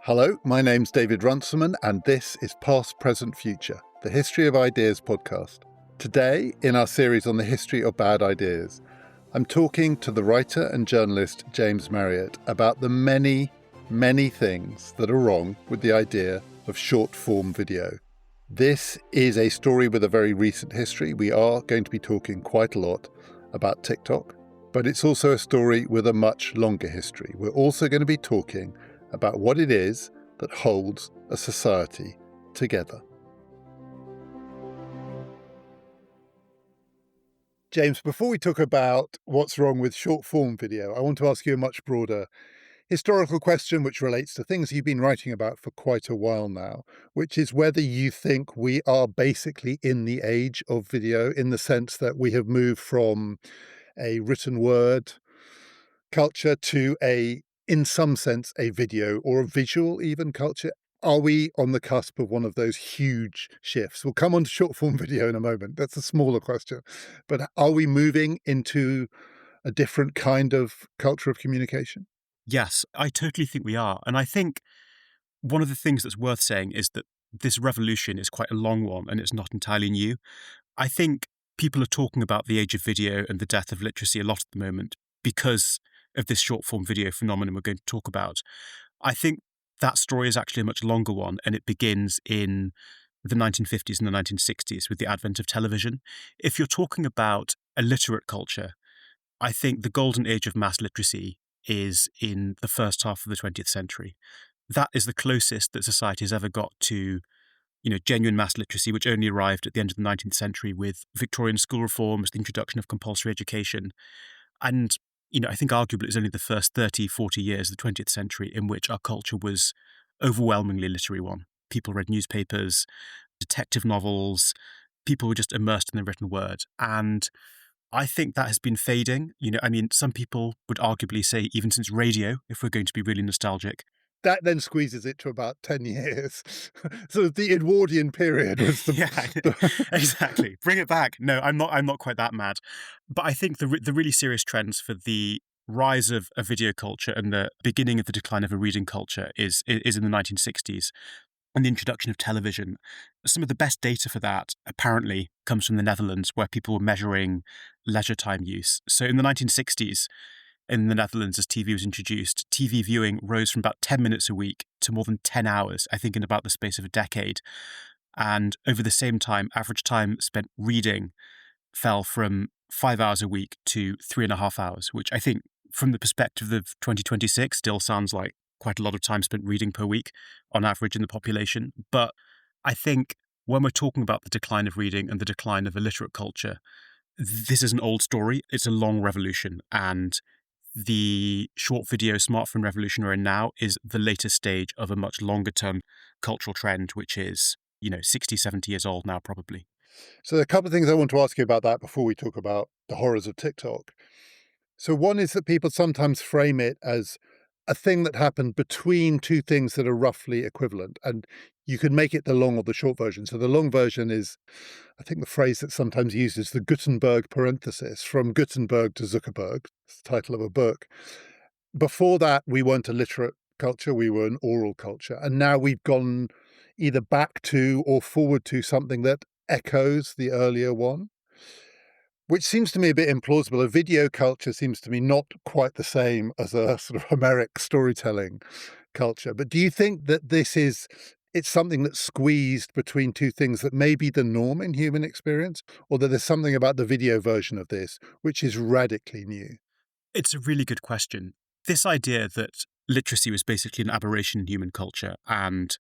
Hello, my name's David Runciman, and this is Past, Present, Future, the History of Ideas podcast. Today, in our series on the history of bad ideas, I'm talking to the writer and journalist James Marriott about the many, many things that are wrong with the idea of short-form video. This is a story with a very recent history. We are going to be talking quite a lot about TikTok, but it's also a story with a much longer history. We're also going to be talking about what it is that holds a society together. James, before we talk about what's wrong with short-form video, I want to ask you a much broader historical question which relates to things you've been writing about for quite a while now, which is whether you think we are basically in the age of video, in the sense that we have moved from a written word culture to in some sense, a video or a visual even culture. Are we on the cusp of one of those huge shifts? We'll come on to short form video in a moment. That's a smaller question. But are we moving into a different kind of culture of communication? Yes, I totally think we are. And I think one of the things that's worth saying is that this revolution is quite a long one and it's not entirely new. I think people are talking about the age of video and the death of literacy a lot at the moment because of this short form video phenomenon we're going to talk about. I think that story is actually a much longer one, and it begins in the 1950s and the 1960s with the advent of television. If you're talking about a literate culture, I think the golden age of mass literacy is in the first half of the 20th century. That is the closest that society has ever got to, genuine mass literacy, which only arrived at the end of the 19th century with Victorian school reforms, the introduction of compulsory education. And I think arguably it was only the first 30, 40 years of the 20th century in which our culture was overwhelmingly literary one. People read newspapers, detective novels, people were just immersed in the written word. And I think that has been fading. Some people would arguably say even since radio, if we're going to be really nostalgic. That then squeezes it to about 10 years. So the Edwardian period was the... Yeah, exactly. Bring it back. No, I'm not quite that mad. But I think the really serious trends for the rise of a video culture and the beginning of the decline of a reading culture is in the 1960s and the introduction of television. Some of the best data for that apparently comes from the Netherlands, where people were measuring leisure time use. So in the 1960s, in the Netherlands, as TV was introduced, TV viewing rose from about 10 minutes a week to more than 10 hours, I think in about the space of a decade. And over the same time, average time spent reading fell from 5 hours a week to 3.5 hours, which I think from the perspective of 2026 still sounds like quite a lot of time spent reading per week on average in the population. But I think when we're talking about the decline of reading and the decline of a literate culture, this is an old story. It's a long revolution. And the short video smartphone revolution we're in now is the latest stage of a much longer term cultural trend, which is, 60, 70 years old now, probably. So a couple of things I want to ask you about that before we talk about the horrors of TikTok. So one is that people sometimes frame it as a thing that happened between two things that are roughly equivalent. And you could make it the long or the short version. So the long version is, I think the phrase that's sometimes used is the Gutenberg parenthesis, from Gutenberg to Zuckerberg. It's the title of a book. Before that, we weren't a literate culture, we were an oral culture. And now we've gone either back to or forward to something that echoes the earlier one, which seems to me a bit implausible. A video culture seems to me not quite the same as a sort of Homeric storytelling culture. But do you think that it's something that's squeezed between two things that may be the norm in human experience, or that there's something about the video version of this which is radically new? It's a really good question. This idea that literacy was basically an aberration in human culture and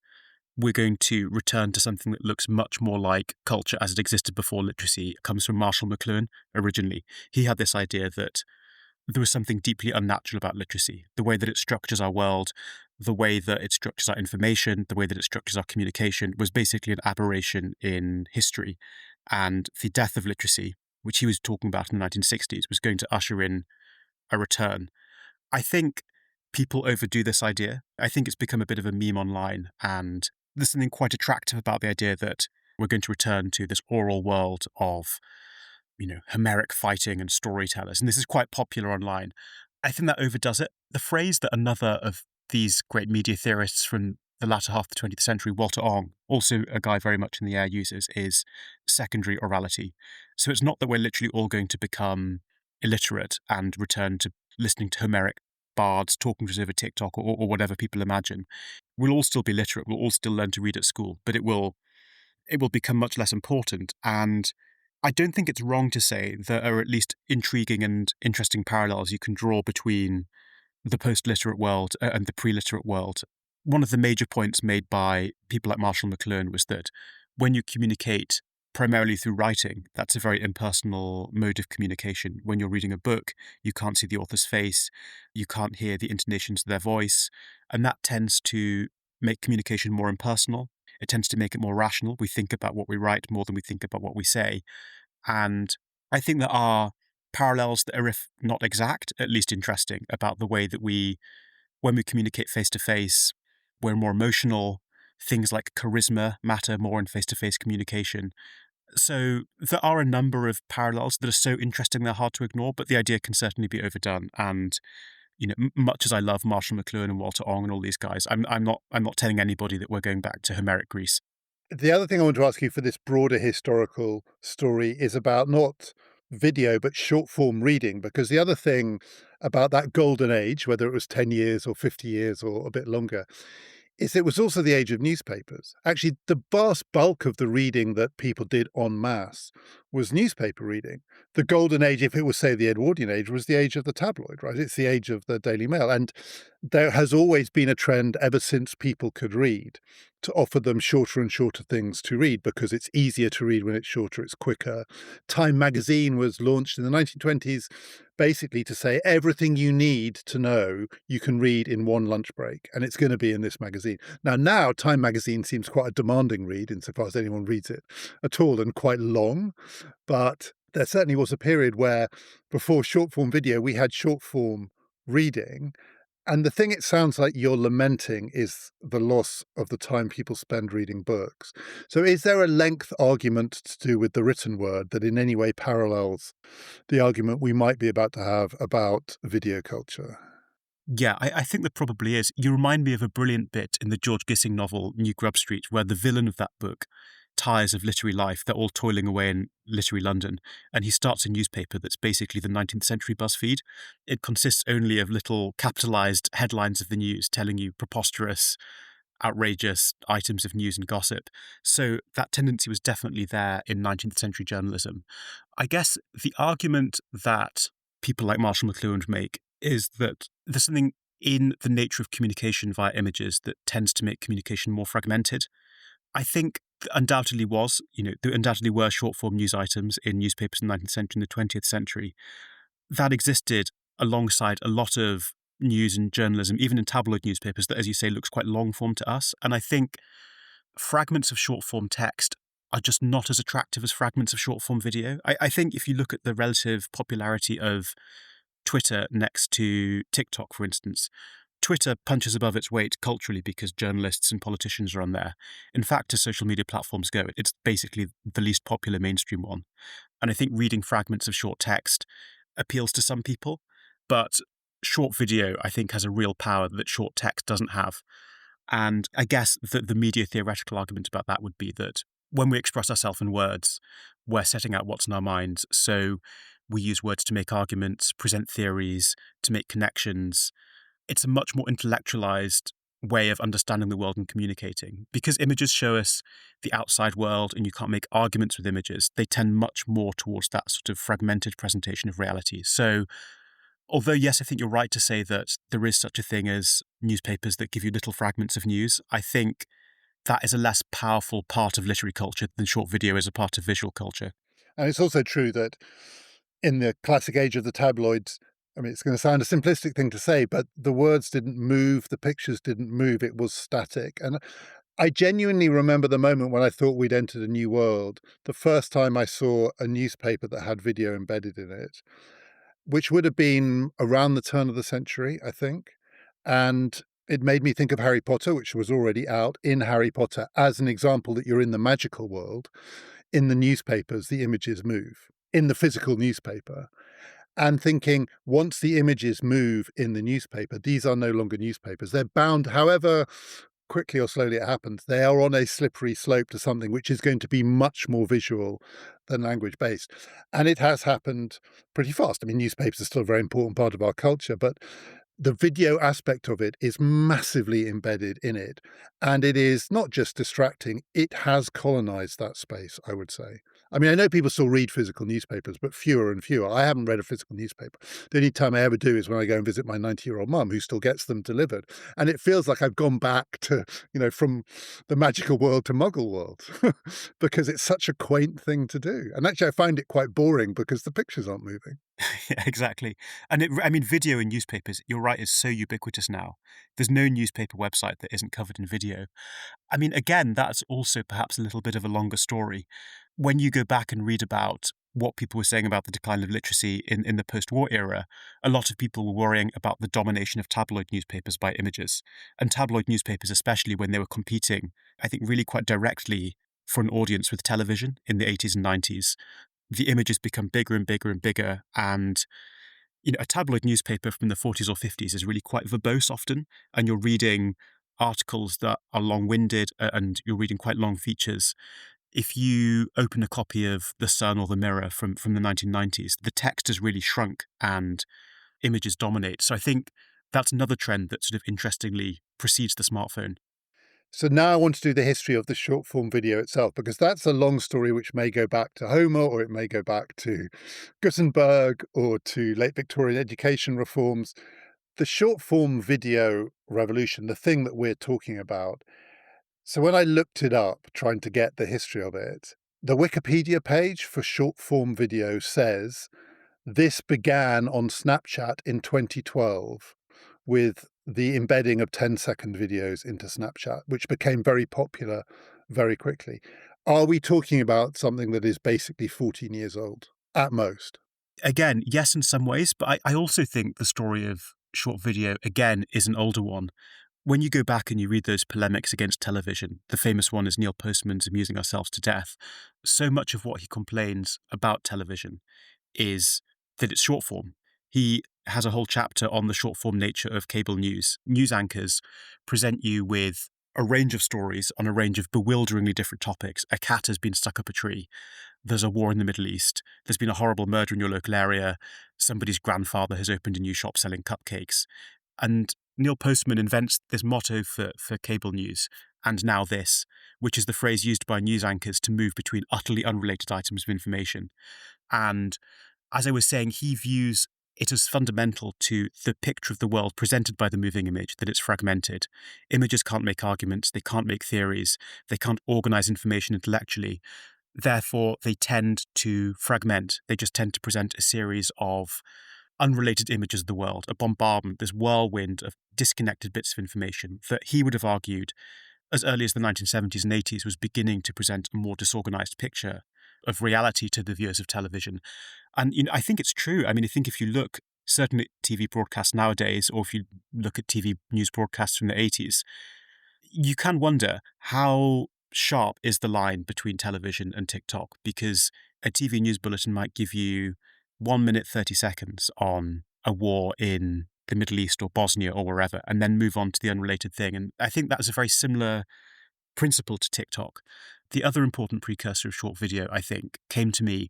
we're going to return to something that looks much more like culture as it existed before literacy comes from Marshall McLuhan originally. He had this idea that there was something deeply unnatural about literacy, the way that it structures our world, the way that it structures our information, the way that it structures our communication was basically an aberration in history. And the death of literacy, which he was talking about in the 1960s, was going to usher in a return. I think people overdo this idea. I think it's become a bit of a meme online, and there's something quite attractive about the idea that We're going to return to this oral world of, Homeric fighting and storytellers. And this is quite popular online. I think that overdoes it. The phrase that another of these great media theorists from the latter half of the 20th century, Walter Ong, also a guy very much in the air, uses is secondary orality. So it's not that we're literally all going to become illiterate and return to listening to Homeric bards talking to us over TikTok or whatever people imagine. We'll all still be literate. We'll all still learn to read at school, but it will become much less important. And I don't think it's wrong to say there are at least intriguing and interesting parallels you can draw between the post-literate world and the pre-literate world. One of the major points made by people like Marshall McLuhan was that when you communicate primarily through writing, that's a very impersonal mode of communication. When you're reading a book, you can't see the author's face, you can't hear the intonations of their voice, and that tends to make communication more impersonal. It tends to make it more rational. We think about what we write more than we think about what we say. And I think there are parallels that are, if not exact, at least interesting about the way that when we communicate face to face, we're more emotional. Things like charisma matter more in face to face communication. So there are a number of parallels that are so interesting they're hard to ignore, but the idea can certainly be overdone. And much as I love Marshall McLuhan and Walter Ong and all these guys, I'm not telling anybody that we're going back to Homeric Greece. The other thing I want to ask you for this broader historical story is about not video, but short form reading, because the other thing about that golden age, whether it was 10 years or 50 years or a bit longer, is it was also the age of newspapers. Actually, the vast bulk of the reading that people did en masse was newspaper reading. The golden age, if it was, say, the Edwardian age, was the age of the tabloid, right? It's the age of the Daily Mail. And there has always been a trend ever since people could read to offer them shorter and shorter things to read because it's easier to read when it's shorter, it's quicker. Time magazine was launched in the 1920s basically to say everything you need to know you can read in one lunch break, and it's going to be in this magazine. Now Time magazine seems quite a demanding read insofar as anyone reads it at all, and quite long. But there certainly was a period where before short form video, we had short form reading. And the thing it sounds like you're lamenting is the loss of the time people spend reading books. So is there a length argument to do with the written word that in any way parallels the argument we might be about to have about video culture? Yeah, I think there probably is. You remind me of a brilliant bit in the George Gissing novel New Grub Street, where the villain of that book tires of literary life. They're all toiling away in literary London, and he starts a newspaper that's basically the 19th century BuzzFeed. It consists only of little capitalized headlines of the news telling you preposterous, outrageous items of news and gossip. So that tendency was definitely there in 19th century journalism. I guess the argument that people like Marshall McLuhan make is that there's something in the nature of communication via images that tends to make communication more fragmented. I think there undoubtedly were short form news items in newspapers in the 19th century and the 20th century. That existed alongside a lot of news and journalism, even in tabloid newspapers, that, as you say, looks quite long form to us. And I think fragments of short form text are just not as attractive as fragments of short form video. I think if you look at the relative popularity of Twitter next to TikTok, for instance, Twitter punches above its weight culturally because journalists and politicians are on there. In fact, as social media platforms go, it's basically the least popular mainstream one. And I think reading fragments of short text appeals to some people, but short video, I think, has a real power that short text doesn't have. And I guess the media theoretical argument about that would be that when we express ourselves in words, we're setting out what's in our minds. So we use words to make arguments, present theories, to make connections. It's a much more intellectualized way of understanding the world and communicating. Because images show us the outside world and you can't make arguments with images, they tend much more towards that sort of fragmented presentation of reality. So although, yes, I think you're right to say that there is such a thing as newspapers that give you little fragments of news, I think that is a less powerful part of literary culture than short video is a part of visual culture. And it's also true that in the classic age of the tabloids, I mean, it's going to sound a simplistic thing to say, but the words didn't move, the pictures didn't move, it was static. And I genuinely remember the moment when I thought we'd entered a new world, the first time I saw a newspaper that had video embedded in it, which would have been around the turn of the century, I think. And It made me think of Harry Potter, which was already out. In Harry Potter, as an example that you're in the magical world, in the newspapers, the images move, in the physical newspaper. And thinking, once the images move in the newspaper, these are no longer newspapers. They're bound, however quickly or slowly it happens, they are on a slippery slope to something which is going to be much more visual than language based. And it has happened pretty fast. I mean, newspapers are still a very important part of our culture, but the video aspect of it is massively embedded in it. And it is not just distracting, it has colonized that space, I would say. I mean, I know people still read physical newspapers, but fewer and fewer. I haven't read a physical newspaper. The only time I ever do is when I go and visit my 90-year-old mum, who still gets them delivered. And it feels like I've gone back to, from the magical world to muggle world, because it's such a quaint thing to do. And actually, I find it quite boring because the pictures aren't moving. Yeah, exactly. And I mean, video in newspapers, you're right, is so ubiquitous now. There's no newspaper website that isn't covered in video. I mean, again, that's also perhaps a little bit of a longer story. When you go back and read about what people were saying about the decline of literacy in the post-war era, a lot of people were worrying about the domination of tabloid newspapers by images. And tabloid newspapers, especially when they were competing, I think really quite directly for an audience with television in the 80s and 90s, the images become bigger and bigger and bigger. And, a tabloid newspaper from the 40s or 50s is really quite verbose often. And you're reading articles that are long-winded and you're reading quite long features. If you open a copy of The Sun or The Mirror from the 1990s, the text has really shrunk and images dominate. So I think that's another trend that sort of interestingly precedes the smartphone. So now I want to do the history of the short form video itself, because that's a long story which may go back to Homer, or it may go back to Gutenberg, or to late Victorian education reforms. The short form video revolution, the thing that we're talking about. So when I looked it up, trying to get the history of it, the Wikipedia page for short form video says this began on Snapchat in 2012 with the embedding of 10-second videos into Snapchat, which became very popular very quickly. Are we talking about something that is basically 14 years old at most? Again, yes, in some ways, but I also think the story of short video, again, is an older one. When you go back and you read those polemics against television, the famous one is Neil Postman's Amusing Ourselves to Death. So much of what he complains about television is that it's short form. He has a whole chapter on the short form nature of cable news. News anchors present you with a range of stories on a range of bewilderingly different topics. A cat has been stuck up a tree. There's a war in the Middle East. There's been a horrible murder in your local area. Somebody's grandfather has opened a new shop selling cupcakes. And Neil Postman invents this motto for cable news, and now this, which is the phrase used by news anchors to move between utterly unrelated items of information. And as I was saying, he views it as fundamental to the picture of the world presented by the moving image that it's fragmented. Images can't make arguments, they can't make theories, they can't organize information intellectually. Therefore, they tend to fragment. They just tend to present a series of unrelated images of the world, a bombardment, this whirlwind of disconnected bits of information that he would have argued as early as the 1970s and 80s was beginning to present a more disorganized picture of reality to the viewers of television. And I think it's true. I mean, I think if you look certainly at TV broadcasts nowadays, or if you look at TV news broadcasts from the 80s, you can wonder how sharp is the line between television and TikTok, because a TV news bulletin might give you 1 minute, 30 seconds on a war in the Middle East or Bosnia or wherever, and then move on to the unrelated thing. And I think that's a very similar principle to TikTok. The other important precursor of short video, I think, came to me.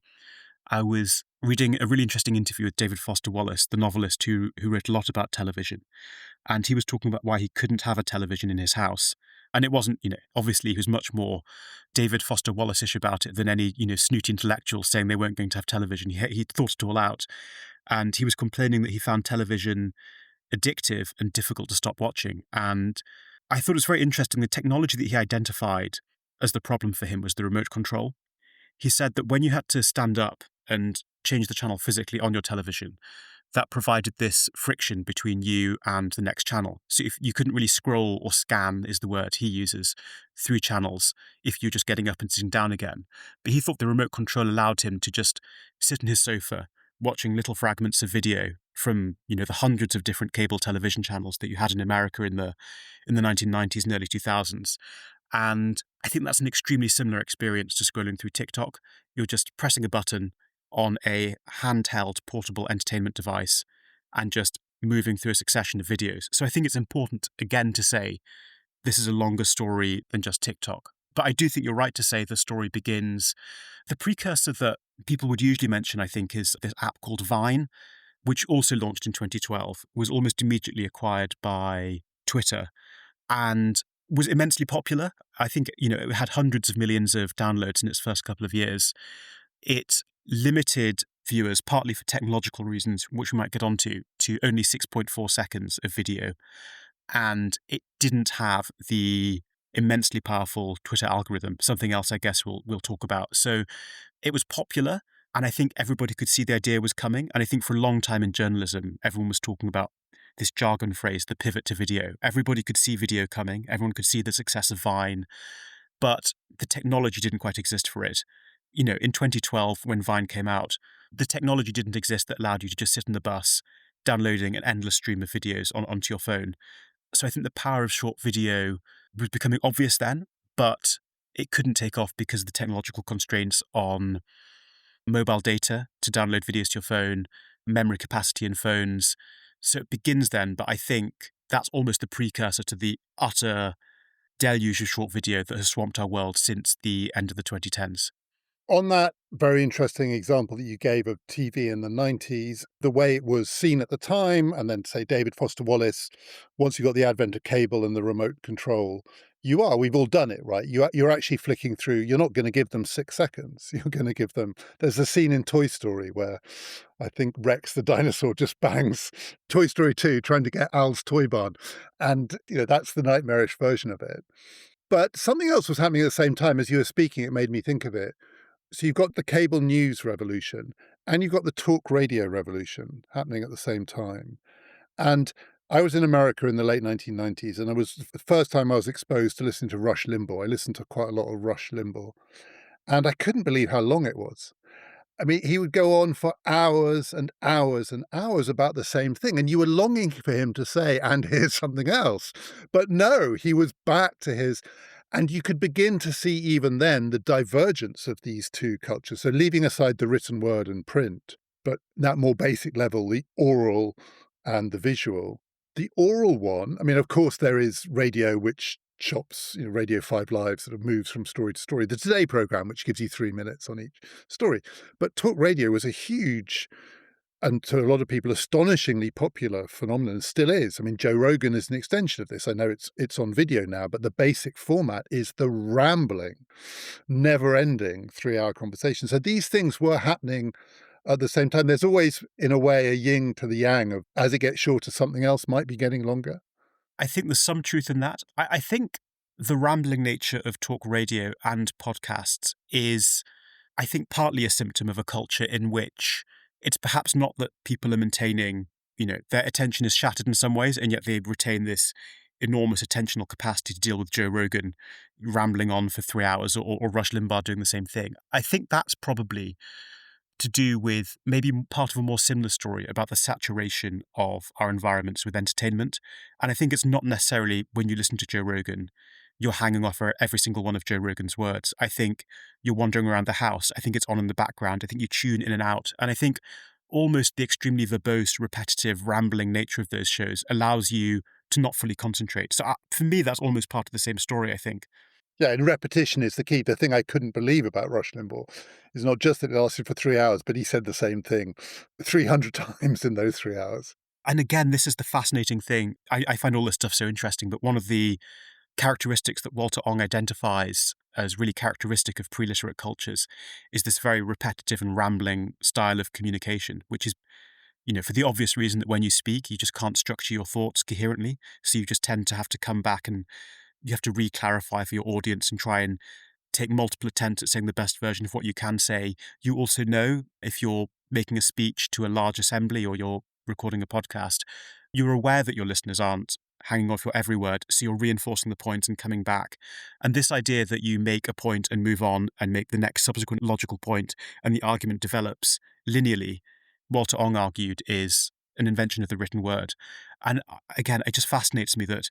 I was reading a really interesting interview with David Foster Wallace, the novelist who wrote a lot about television. And he was talking about why he couldn't have a television in his house. And it wasn't, obviously he was much more David Foster Wallace-ish about it than any, snooty intellectual saying they weren't going to have television. He thought it all out. And he was complaining that he found television addictive and difficult to stop watching. And I thought it was very interesting. The technology that he identified as the problem for him was the remote control. He said that when you had to stand up and change the channel physically on your television, that provided this friction between you and the next channel. So if you couldn't really scroll or scan, is the word he uses, through channels if you're just getting up and sitting down again. But he thought the remote control allowed him to just sit on his sofa watching little fragments of video from, the hundreds of different cable television channels that you had in America in the 1990s and early 2000s. And I think that's an extremely similar experience to scrolling through TikTok. You're just pressing a button on a handheld portable entertainment device and just moving through a succession of videos. So I think it's important, again, to say this is a longer story than just TikTok. But I do think you're right to say the story begins. The precursor that people would usually mention, I think, is this app called Vine, which also launched in 2012, was almost immediately acquired by Twitter and was immensely popular. I think, it had hundreds of millions of downloads in its first couple of years. It limited viewers, partly for technological reasons, which we might get onto, to only 6.4 seconds of video. And it didn't have the immensely powerful Twitter algorithm, something else I guess we'll talk about. So it was popular, and I think everybody could see the idea was coming. And I think for a long time in journalism, everyone was talking about this jargon phrase, the pivot to video. Everybody could see video coming. Everyone could see the success of Vine, but the technology didn't quite exist for it. In 2012, when Vine came out, the technology didn't exist that allowed you to just sit in the bus downloading an endless stream of videos onto your phone. So I think the power of short video was becoming obvious then, but it couldn't take off because of the technological constraints on mobile data to download videos to your phone, memory capacity in phones. So it begins then, but I think that's almost the precursor to the utter deluge of short video that has swamped our world since the end of the 2010s. On that very interesting example that you gave of TV in the 90s, the way it was seen at the time, and then say David Foster Wallace, once you got the advent of cable and the remote control, we've all done it, right? You're actually flicking through, you're not going to give them 6 seconds. You're going to give them, there's a scene in Toy Story where I think Rex the dinosaur just bangs Toy Story 2 trying to get Al's toy barn. And, that's the nightmarish version of it. But something else was happening at the same time as you were speaking. It made me think of it. So you've got the cable news revolution and you've got the talk radio revolution happening at the same time. And I was in America in the late 1990s, and it was the first time I was exposed to listening to Rush Limbaugh. I listened to quite a lot of Rush Limbaugh, and I couldn't believe how long it was. I mean, he would go on for hours and hours and hours about the same thing, and you were longing for him to say, "And here's something else." But no, he was back to his, and you could begin to see even then the divergence of these two cultures. So leaving aside the written word and print, but that more basic level, the oral and the visual. The oral one, I mean, of course, there is radio, which chops, Radio 5 Live sort of moves from story to story. The Today program, which gives you 3 minutes on each story. But talk radio was a huge, and to a lot of people, astonishingly popular phenomenon, and still is. I mean, Joe Rogan is an extension of this. I know it's on video now, but the basic format is the rambling, never-ending 3-hour conversation. So these things were happening at the same time. There's always, in a way, a yin to the yang of as it gets shorter, something else might be getting longer. I think there's some truth in that. I think the rambling nature of talk radio and podcasts is, I think, partly a symptom of a culture in which it's perhaps not that people are maintaining, their attention is shattered in some ways, and yet they retain this enormous attentional capacity to deal with Joe Rogan rambling on for 3 hours or Rush Limbaugh doing the same thing. I think that's probably to do with maybe part of a more similar story about the saturation of our environments with entertainment. And I think it's not necessarily when you listen to Joe Rogan, you're hanging off every single one of Joe Rogan's words. I think you're wandering around the house. I think it's on in the background. I think you tune in and out. And I think almost the extremely verbose, repetitive, rambling nature of those shows allows you to not fully concentrate. So for me, that's almost part of the same story, I think. Yeah, and repetition is the key. The thing I couldn't believe about Rush Limbaugh is not just that it lasted for 3 hours, but he said the same thing 300 times in those 3 hours. And again, this is the fascinating thing. I find all this stuff so interesting, but one of the characteristics that Walter Ong identifies as really characteristic of pre-literate cultures is this very repetitive and rambling style of communication, which is, for the obvious reason that when you speak, you just can't structure your thoughts coherently. So you just tend to have to come back and you have to re-clarify for your audience and try and take multiple attempts at saying the best version of what you can say. You also know if you're making a speech to a large assembly or you're recording a podcast, you're aware that your listeners aren't hanging off your every word, so you're reinforcing the point and coming back. And this idea that you make a point and move on and make the next subsequent logical point and the argument develops linearly, Walter Ong argued, is an invention of the written word. And again, it just fascinates me that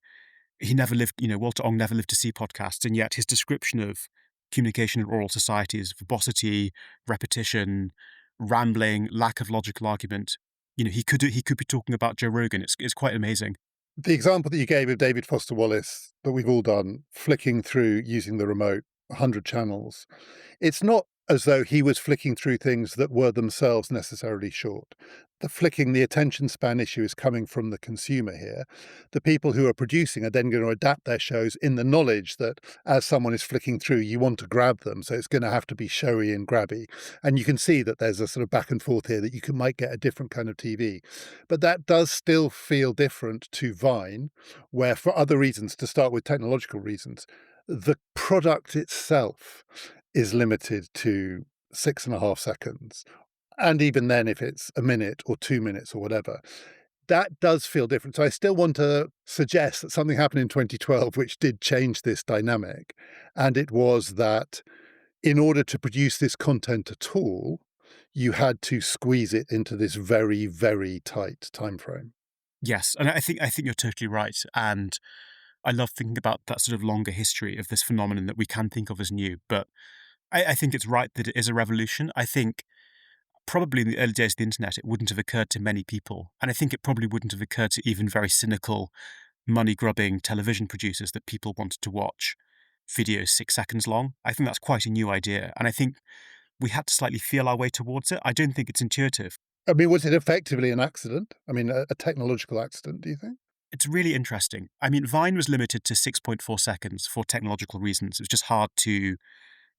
he never lived, Walter Ong never lived to see podcasts, and yet his description of communication in oral society is verbosity, repetition, rambling, lack of logical argument. He could be talking about Joe Rogan. It's quite amazing. The example that you gave of David Foster Wallace that we've all done, flicking through using the remote, 100 channels, it's not as though he was flicking through things that were themselves necessarily short. The attention span issue is coming from the consumer here. The people who are producing are then going to adapt their shows in the knowledge that as someone is flicking through, you want to grab them. So it's going to have to be showy and grabby. And you can see that there's a sort of back and forth here that might get a different kind of TV. But that does still feel different to Vine, where for other reasons, to start with technological reasons, the product itself is limited to 6.5 seconds. And even then, if it's a minute or 2 minutes or whatever, that does feel different. So I still want to suggest that something happened in 2012 which did change this dynamic. And it was that in order to produce this content at all, you had to squeeze it into this very, very tight time frame. Yes, and I think you're totally right. And I love thinking about that sort of longer history of this phenomenon that we can think of as new. But I think it's right that it is a revolution. I think probably in the early days of the internet, it wouldn't have occurred to many people. And I think it probably wouldn't have occurred to even very cynical, money-grubbing television producers that people wanted to watch videos 6 seconds long. I think that's quite a new idea. And I think we had to slightly feel our way towards it. I don't think it's intuitive. I mean, was it effectively an accident? I mean, a technological accident, do you think? It's really interesting. I mean, Vine was limited to 6.4 seconds for technological reasons. It was just hard to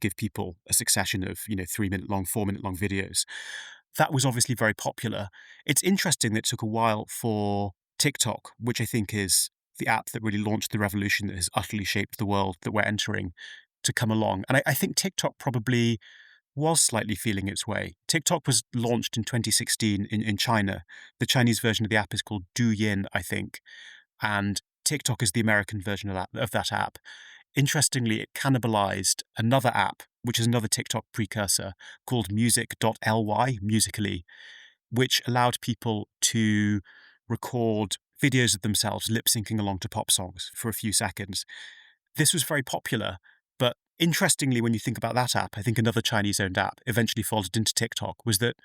give people a succession of, 3-minute long, 4-minute long videos. That was obviously very popular. It's interesting that it took a while for TikTok, which I think is the app that really launched the revolution that has utterly shaped the world that we're entering, to come along. And I think TikTok probably was slightly feeling its way. TikTok was launched in 2016 in China. The Chinese version of the app is called Douyin, I think. And TikTok is the American version of that app. Interestingly, it cannibalized another app, which is another TikTok precursor, called music.ly, Musically, which allowed people to record videos of themselves lip syncing along to pop songs for a few seconds. This was very popular, but interestingly, when you think about that app, I think another Chinese-owned app eventually folded into TikTok, was that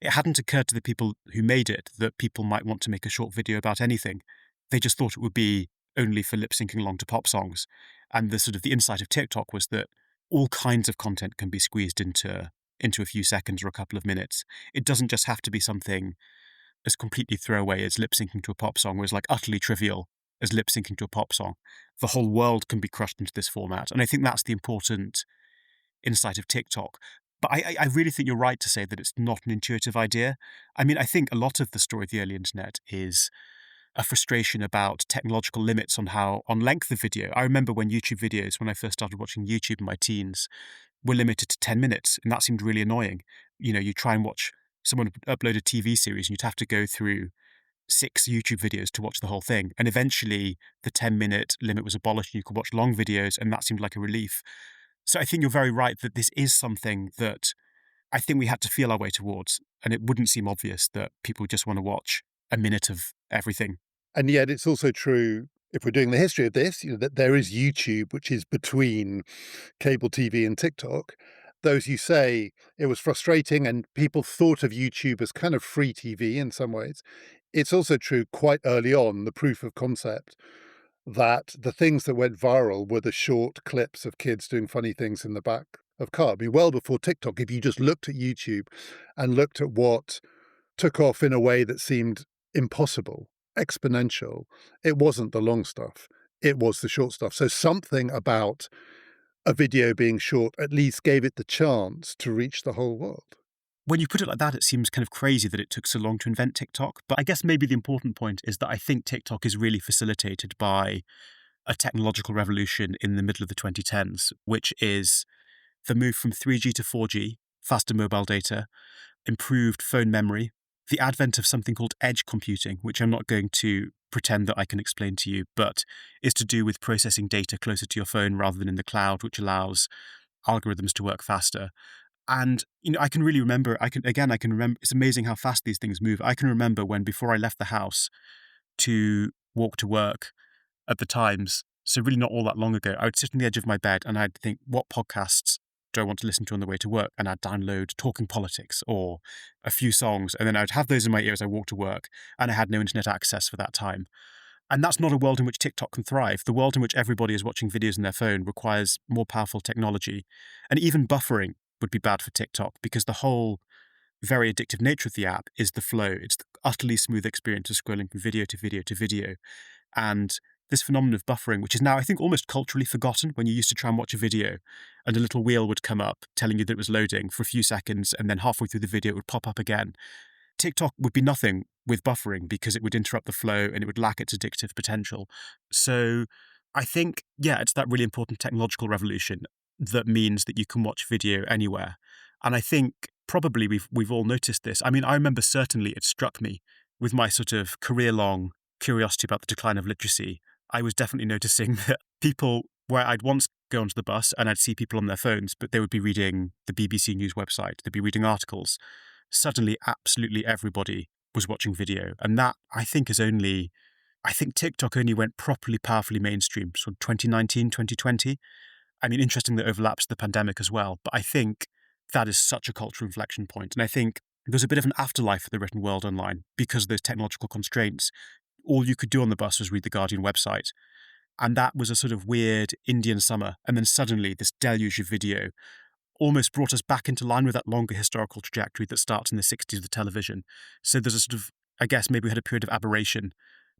it hadn't occurred to the people who made it that people might want to make a short video about anything. They just thought it would be only for lip syncing along to pop songs. And the sort of the insight of TikTok was that all kinds of content can be squeezed into a few seconds or a couple of minutes. It doesn't just have to be something as completely throwaway as lip syncing to a pop song, or as like utterly trivial as lip syncing to a pop song. The whole world can be crushed into this format. And I think that's the important insight of TikTok. But I really think you're right to say that it's not an intuitive idea. I mean, I think a lot of the story of the early internet is a frustration about technological limits on length of video. I remember when YouTube videos, when I first started watching YouTube in my teens, were limited to 10 minutes, and that seemed really annoying. You try and watch someone upload a TV series, and you'd have to go through 6 YouTube videos to watch the whole thing. And eventually, the 10-minute limit was abolished, and you could watch long videos, and that seemed like a relief. So I think you're very right that this is something that I think we had to feel our way towards, and it wouldn't seem obvious that people just want to watch a minute of everything. And yet it's also true, if we're doing the history of this, that there is YouTube, which is between cable TV and TikTok. Though, as you say, it was frustrating and people thought of YouTube as kind of free TV in some ways. It's also true quite early on, the proof of concept, that the things that went viral were the short clips of kids doing funny things in the back of car. I mean, well before TikTok, if you just looked at YouTube and looked at what took off in a way that seemed impossible, exponential, it wasn't the long stuff, it was the short stuff. So something about a video being short at least gave it the chance to reach the whole world. When you put it like that, it seems kind of crazy that it took so long to invent TikTok. But I guess maybe the important point is that I think TikTok is really facilitated by a technological revolution in the middle of the 2010s, which is the move from 3G to 4G, faster mobile data, improved phone memory, the advent of something called edge computing, which I'm not going to pretend that I can explain to you, but is to do with processing data closer to your phone rather than in the cloud, which allows algorithms to work faster. And, I can really remember, I can remember, it's amazing how fast these things move. I can remember when, before I left the house to walk to work at the Times, so really not all that long ago, I would sit on the edge of my bed and I'd think, what podcasts do I want to listen to on the way to work? And I'd download Talking Politics or a few songs, and then I'd have those in my ear as I walked to work, and I had no internet access for that time. And that's not a world in which TikTok can thrive. The world in which everybody is watching videos on their phone requires more powerful technology. And even buffering would be bad for TikTok, because the whole very addictive nature of the app is the flow. It's the utterly smooth experience of scrolling from video to video to video. And this phenomenon of buffering, which is now, I think, almost culturally forgotten, when you used to try and watch a video and a little wheel would come up telling you that it was loading for a few seconds, and then halfway through the video it would pop up again. TikTok would be nothing with buffering, because it would interrupt the flow and it would lack its addictive potential. So I think, yeah, it's that really important technological revolution that means that you can watch video anywhere. And I think probably we've all noticed this. I mean, I remember certainly it struck me with my sort of career-long curiosity about the decline of literacy. I was definitely noticing that people, where I'd once go onto the bus and I'd see people on their phones, but they would be reading the BBC News website, they'd be reading articles. Suddenly, absolutely everybody was watching video. And that, I think, I think TikTok only went properly powerfully mainstream, sort of 2019, 2020. I mean, interesting that overlaps the pandemic as well. But I think that is such a cultural inflection point. And I think there's a bit of an afterlife for the written world online because of those technological constraints. All you could do on the bus was read the Guardian website. And that was a sort of weird Indian summer. And then suddenly this deluge of video almost brought us back into line with that longer historical trajectory that starts in the 60s with television. So there's a sort of, I guess maybe we had a period of aberration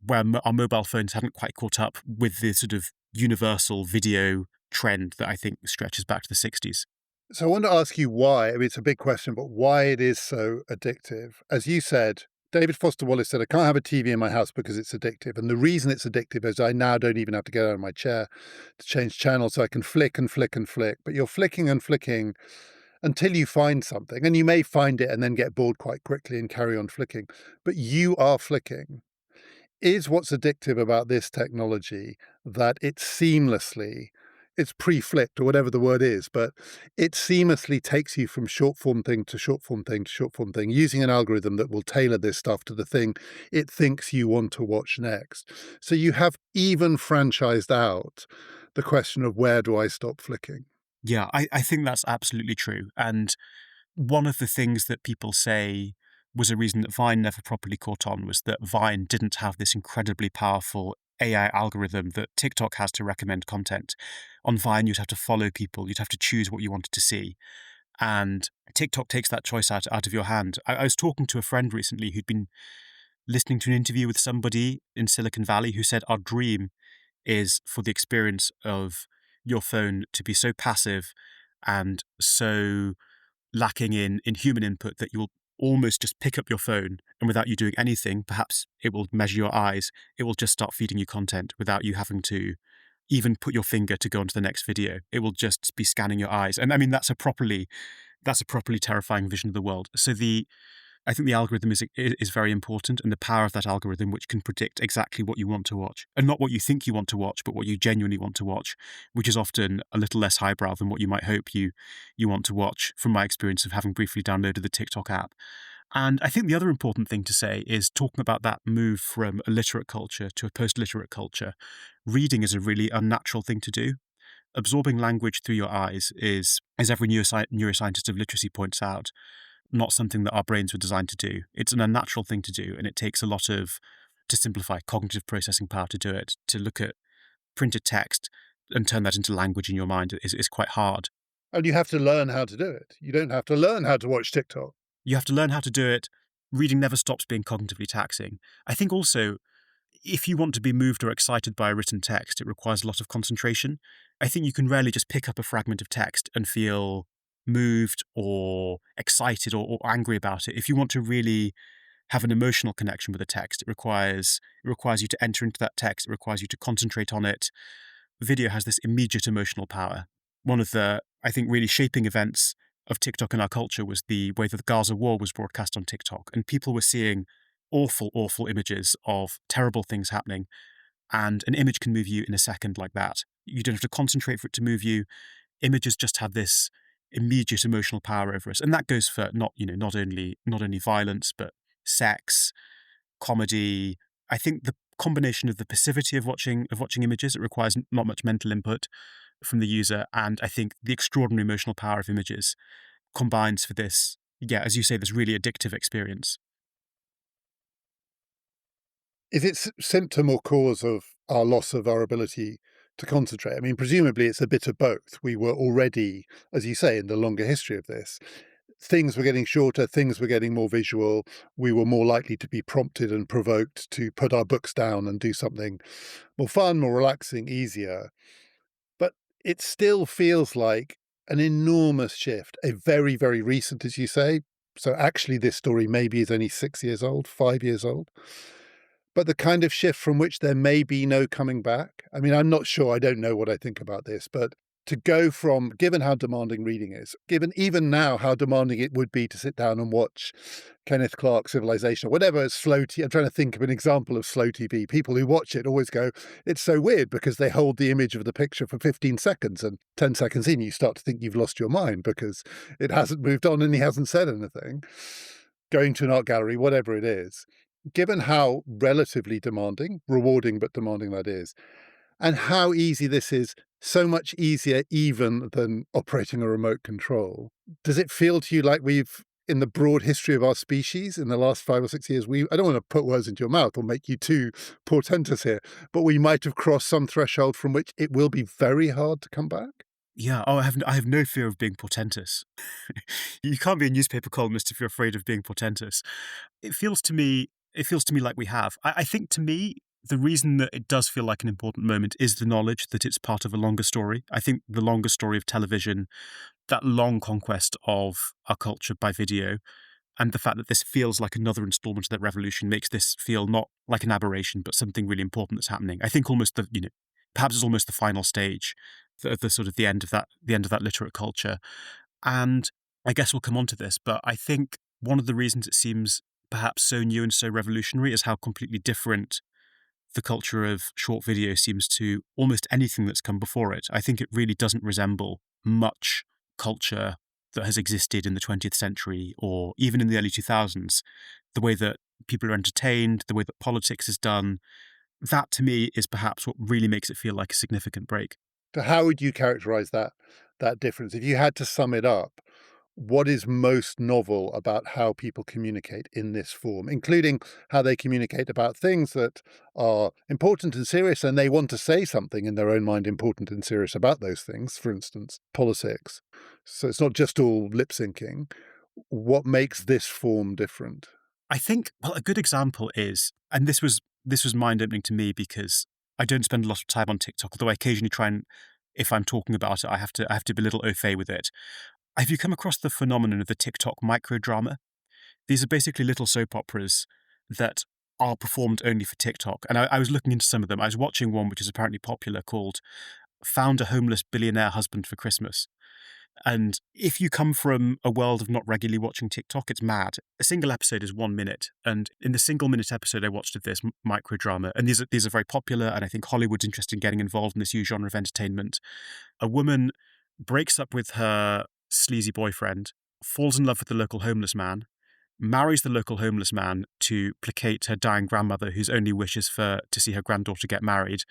where our mobile phones hadn't quite caught up with the sort of universal video trend that I think stretches back to the 60s. So I want to ask you why. I mean, it's a big question, but why it is so addictive. As you said, David Foster Wallace said, I can't have a TV in my house because it's addictive. And the reason it's addictive is I now don't even have to get out of my chair to change channels. So I can flick and flick and flick. But you're flicking and flicking until you find something. And you may find it and then get bored quite quickly and carry on flicking. But you are flicking. Is what's addictive about this technology that it seamlessly, it's pre-flicked or whatever the word is, but it seamlessly takes you from short form thing to short form thing to short form thing, using an algorithm that will tailor this stuff to the thing it thinks you want to watch next. So you have even franchised out the question of where do I stop flicking? Yeah, I think that's absolutely true. And one of the things that people say was a reason that Vine never properly caught on was that Vine didn't have this incredibly powerful AI algorithm that TikTok has to recommend content. On Vine, you'd have to follow people, you'd have to choose what you wanted to see. And TikTok takes that choice out of your hand. I was talking to a friend recently who'd been listening to an interview with somebody in Silicon Valley who said, our dream is for the experience of your phone to be so passive and so lacking in human input that you'll almost just pick up your phone, and without you doing anything, perhaps it will measure your eyes, it will just start feeding you content without you having to even put your finger to go onto the next video. It will just be scanning your eyes. And I mean, that's a properly terrifying vision of the world. So I think the algorithm is very important, and the power of that algorithm, which can predict exactly what you want to watch, and not what you think you want to watch, but what you genuinely want to watch, which is often a little less highbrow than what you might hope you want to watch, from my experience of having briefly downloaded the TikTok app. And I think the other important thing to say is, talking about that move from a literate culture to a post-literate culture, reading is a really unnatural thing to do. Absorbing language through your eyes is, as every neuroscientist of literacy points out, not something that our brains were designed to do. It's an unnatural thing to do, and it takes a lot of, to simplify, cognitive processing power to do it. To look at printed text and turn that into language in your mind is quite hard. And you have to learn how to do it. You don't have to learn how to watch TikTok. You have to learn how to do it. Reading never stops being cognitively taxing. I think also, if you want to be moved or excited by a written text, it requires a lot of concentration. I think you can rarely just pick up a fragment of text and feel moved or excited or angry about it. If you want to really have an emotional connection with a text, it requires you to enter into that text. It requires you to concentrate on it. Video has this immediate emotional power. One of the, I think, really shaping events of TikTok in our culture was the way that the Gaza war was broadcast on TikTok, and people were seeing awful, awful images of terrible things happening. And an image can move you in a second like that. You don't have to concentrate for it to move you. Images just have this immediate emotional power over us. And that goes for not only violence, but sex, comedy. I think the combination of the passivity of watching images, it requires not much mental input from the user, and I think the extraordinary emotional power of images combines for this, yeah, as you say, this really addictive experience. Is it symptom or cause of our loss of our ability to concentrate? I mean, presumably it's a bit of both. We were already, as you say, in the longer history of this, things were getting shorter, things were getting more visual. We were more likely to be prompted and provoked to put our books down and do something more fun, more relaxing, easier. But it still feels like an enormous shift, a very, very recent, as you say. So actually, this story maybe is only 6 years old, 5 years old. But the kind of shift from which there may be no coming back. I mean, I'm not sure. I don't know what I think about this, but to go from, given how demanding reading is, given even now how demanding it would be to sit down and watch Kenneth Clark's Civilization or whatever slow TV. I'm trying to think of an example of slow TV. People who watch it always go, it's so weird because they hold the image of the picture for 15 seconds and 10 seconds in, you start to think you've lost your mind because it hasn't moved on and he hasn't said anything. Going to an art gallery, whatever it is, given how relatively demanding, rewarding but demanding that is, and how easy this is, so much easier even than operating a remote control. Does it feel to you like we've, in the broad history of our species in the last 5 or 6 years, I don't want to put words into your mouth or make you too portentous here, but we might have crossed some threshold from which it will be very hard to come back? Yeah. Oh, I have no fear of being portentous. You can't be a newspaper columnist if you're afraid of being portentous. It feels to me like we have. I think, to me, the reason that it does feel like an important moment is the knowledge that it's part of a longer story. I think the longer story of television, that long conquest of our culture by video, and the fact that this feels like another installment of that revolution makes this feel not like an aberration, but something really important that's happening. I think almost perhaps it's almost the final stage, the sort of the end of that literate culture. And I guess we'll come on to this, but I think one of the reasons it seems perhaps so new and so revolutionary is how completely different the culture of short video seems to almost anything that's come before it. I think it really doesn't resemble much culture that has existed in the 20th century or even in the early 2000s. The way that people are entertained, the way that politics is done, that to me is perhaps what really makes it feel like a significant break. So how would you characterize that difference? If you had to sum it up, what is most novel about how people communicate in this form, including how they communicate about things that are important and serious, and they want to say something in their own mind important and serious about those things, for instance, politics. So it's not just all lip syncing. What makes this form different? I think, well, a good example is, and this was mind opening to me because I don't spend a lot of time on TikTok, although I occasionally try and, if I'm talking about it, I have to be a little au fait with it. Have you come across the phenomenon of the TikTok microdrama? These are basically little soap operas that are performed only for TikTok. And I was looking into some of them. I was watching one which is apparently popular called Found a Homeless Billionaire Husband for Christmas. And if you come from a world of not regularly watching TikTok, it's mad. A single episode is 1 minute. And in the single minute episode I watched of this microdrama, and these are very popular, and I think Hollywood's interested in getting involved in this huge genre of entertainment. A woman breaks up with her sleazy boyfriend, falls in love with the local homeless man, marries the local homeless man to placate her dying grandmother, whose only wish is to see her granddaughter get married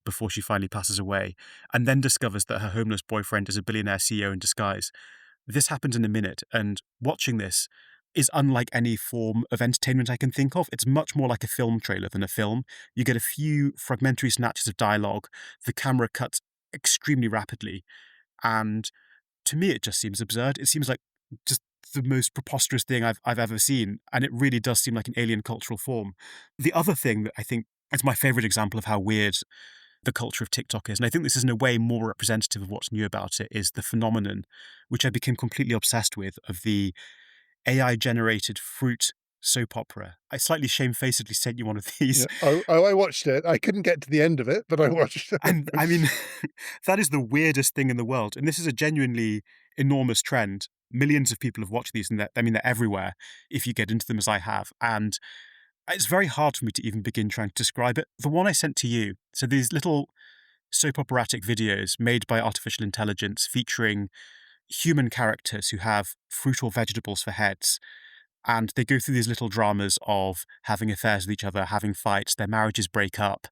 before she finally passes away, and then discovers that her homeless boyfriend is a billionaire CEO in disguise. This happens in a minute, and watching this is unlike any form of entertainment I can think of. It's much more like a film trailer than a film. You get a few fragmentary snatches of dialogue, the camera cuts extremely rapidly, and to me, it just seems absurd. It seems like just the most preposterous thing I've ever seen, and it really does seem like an alien cultural form. The other thing that I think is my favorite example of how weird the culture of TikTok is, and I think this is in a way more representative of what's new about it, is the phenomenon, which I became completely obsessed with, of the AI-generated fruit soap opera. I slightly shamefacedly sent you one of these. Yeah. Oh, I watched it. I couldn't get to the end of it, but I watched it. And I mean, that is the weirdest thing in the world. And this is a genuinely enormous trend. Millions of people have watched these, and they're everywhere if you get into them as I have. And it's very hard for me to even begin trying to describe it. The one I sent to you, so these little soap operatic videos made by artificial intelligence featuring human characters who have fruit or vegetables for heads, and they go through these little dramas of having affairs with each other, having fights, their marriages break up.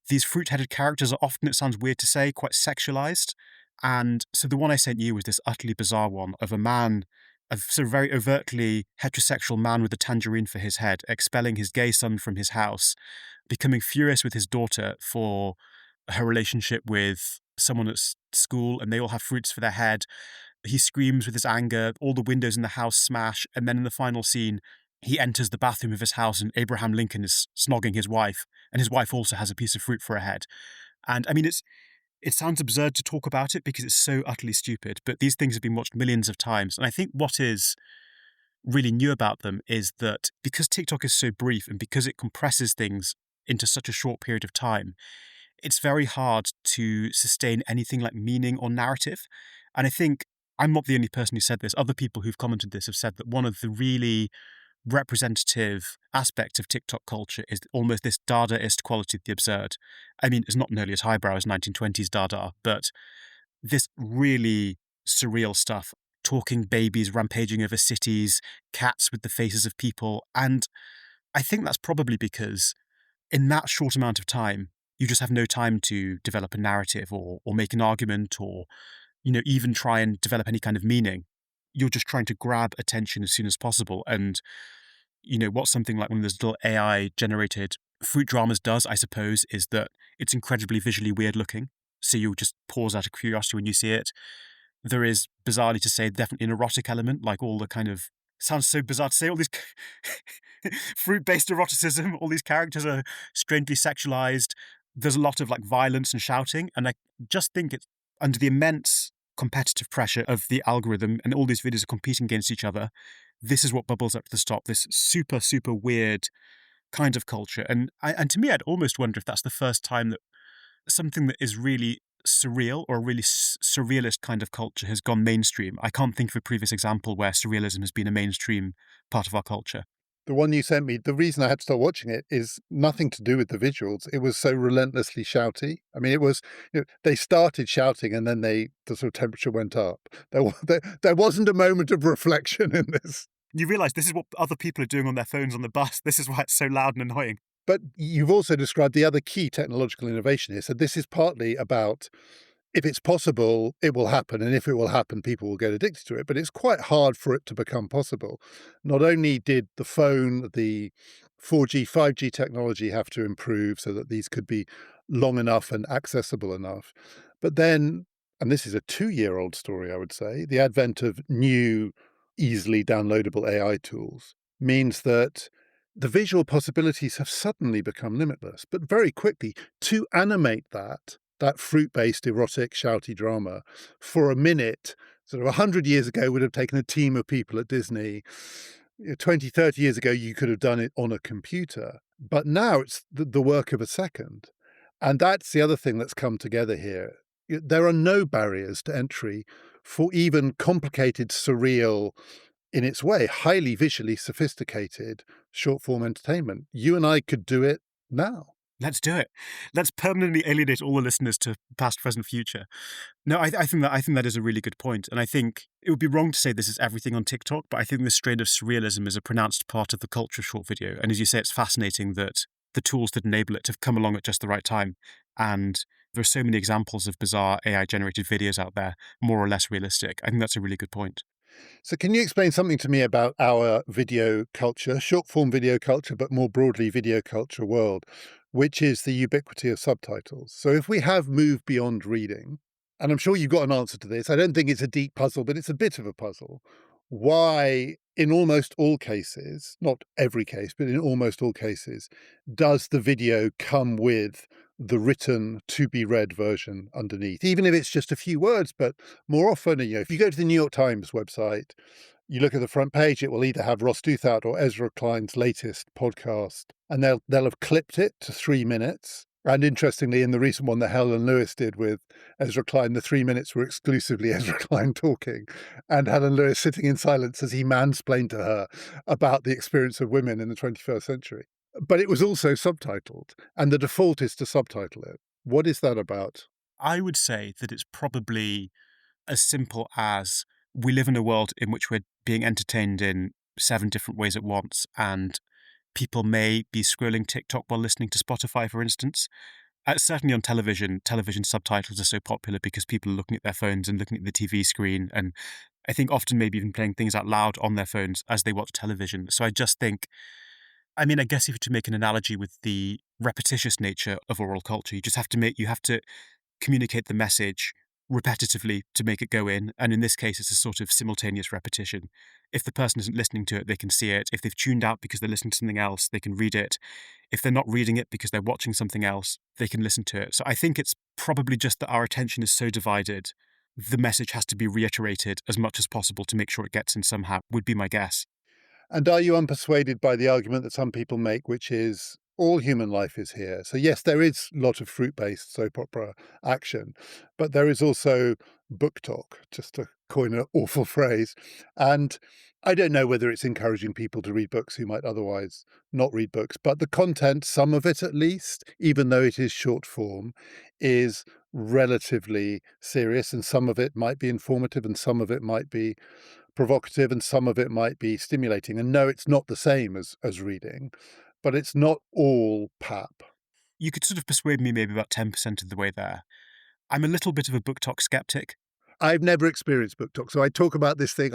These fruit-headed characters are often, it sounds weird to say, quite sexualized. And so the one I sent you was this utterly bizarre one of a man, a sort of very overtly heterosexual man with a tangerine for his head, expelling his gay son from his house, becoming furious with his daughter for her relationship with someone at school, and they all have fruits for their head. He screams with his anger, all the windows in the house smash, and then in the final scene, he enters the bathroom of his house and Abraham Lincoln is snogging his wife, and his wife also has a piece of fruit for her head. And I mean, it sounds absurd to talk about it because it's so utterly stupid, but these things have been watched millions of times. And I think what is really new about them is that because TikTok is so brief and because it compresses things into such a short period of time, it's very hard to sustain anything like meaning or narrative. And I think I'm not the only person who said this. Other people who've commented this have said that one of the really representative aspects of TikTok culture is almost this Dadaist quality of the absurd. I mean, it's not nearly as highbrow as 1920s Dada, but this really surreal stuff. Talking babies rampaging over cities, cats with the faces of people. And I think that's probably because in that short amount of time, you just have no time to develop a narrative or make an argument or, even try and develop any kind of meaning. You're just trying to grab attention as soon as possible. And, what something like one of those little AI generated fruit dramas does, I suppose, is that it's incredibly visually weird looking. So you'll just pause out of curiosity when you see it. There is, bizarrely to say, definitely an erotic element, like all the kind of sounds so bizarre to say, all these fruit-based eroticism, all these characters are strangely sexualized. There's a lot of like violence and shouting, and I just think it's under the immense competitive pressure of the algorithm and all these videos are competing against each other. This is what bubbles up to the top, this super, super weird kind of culture. And to me, I'd almost wonder if that's the first time that something that is really surreal or a really surrealist kind of culture has gone mainstream. I can't think of a previous example where surrealism has been a mainstream part of our culture. The one you sent me, the reason I had to start watching it is nothing to do with the visuals. It was so relentlessly shouty. I mean, it was, they started shouting and then the sort of temperature went up. There wasn't a moment of reflection in this. You realise this is what other people are doing on their phones on the bus. This is why it's so loud and annoying. But you've also described the other key technological innovation here. So this is partly about if it's possible, it will happen. And if it will happen, people will get addicted to it. But it's quite hard for it to become possible. Not only did the phone, the 4G, 5G technology have to improve so that these could be long enough and accessible enough, but then, and this is a 2-year-old story, I would say, the advent of new, easily downloadable AI tools means that the visual possibilities have suddenly become limitless. But very quickly, to animate that fruit-based erotic shouty drama for a minute, sort of 100 years ago would have taken a team of people at Disney. 20, 30 years ago, you could have done it on a computer. But now it's the work of a second. And that's the other thing that's come together here. There are no barriers to entry for even complicated, surreal, in its way, highly visually sophisticated short-form entertainment. You and I could do it now. Let's do it. Let's permanently alienate all the listeners to past, present, future. No, I think that is a really good point, and I think it would be wrong to say this is everything on TikTok. But I think this strain of surrealism is a pronounced part of the culture of short video. And as you say, it's fascinating that the tools that enable it have come along at just the right time. And there are so many examples of bizarre AI-generated videos out there, more or less realistic. I think that's a really good point. So can you explain something to me about our video culture, short form video culture, but more broadly video culture world, which is the ubiquity of subtitles? So if we have moved beyond reading, and I'm sure you've got an answer to this, I don't think it's a deep puzzle, but it's a bit of a puzzle. Why, in almost all cases, not every case, but in almost all cases, does the video come with the written to be read version underneath, even if it's just a few words? But more often, if you go to the New York Times website, you look at the front page, it will either have Ross Douthat or Ezra Klein's latest podcast, and they'll have clipped it to 3 minutes. And interestingly, in the recent one that Helen Lewis did with Ezra Klein, the 3 minutes were exclusively Ezra Klein talking and Helen Lewis sitting in silence as he mansplained to her about the experience of women in the 21st century. But it was also subtitled, and the default is to subtitle it. What is that about? I would say that it's probably as simple as we live in a world in which we're being entertained in 7 different ways at once, and people may be scrolling TikTok while listening to Spotify, for instance. Certainly on television, television subtitles are so popular because people are looking at their phones and looking at the TV screen, and I think often maybe even playing things out loud on their phones as they watch television. So I just think, I mean, I guess if you to make an analogy with the repetitious nature of oral culture, you have to communicate the message repetitively to make it go in. And in this case, it's a sort of simultaneous repetition. If the person isn't listening to it, they can see it. If they've tuned out because they're listening to something else, they can read it. If they're not reading it because they're watching something else, they can listen to it. So I think it's probably just that our attention is so divided. The message has to be reiterated as much as possible to make sure it gets in somehow, would be my guess. And are you unpersuaded by the argument that some people make, which is all human life is here? So, yes, there is a lot of fruit based soap opera action, but there is also book talk, just to coin an awful phrase. And I don't know whether it's encouraging people to read books who might otherwise not read books, but the content, some of it at least, even though it is short form, is relatively serious. And some of it might be informative and some of it might be provocative and some of it might be stimulating. And no, it's not the same as reading, but it's not all pap. You could sort of persuade me maybe about 10% of the way there. I'm a little bit of a book talk skeptic. I've never experienced book talk, so I talk about this thing.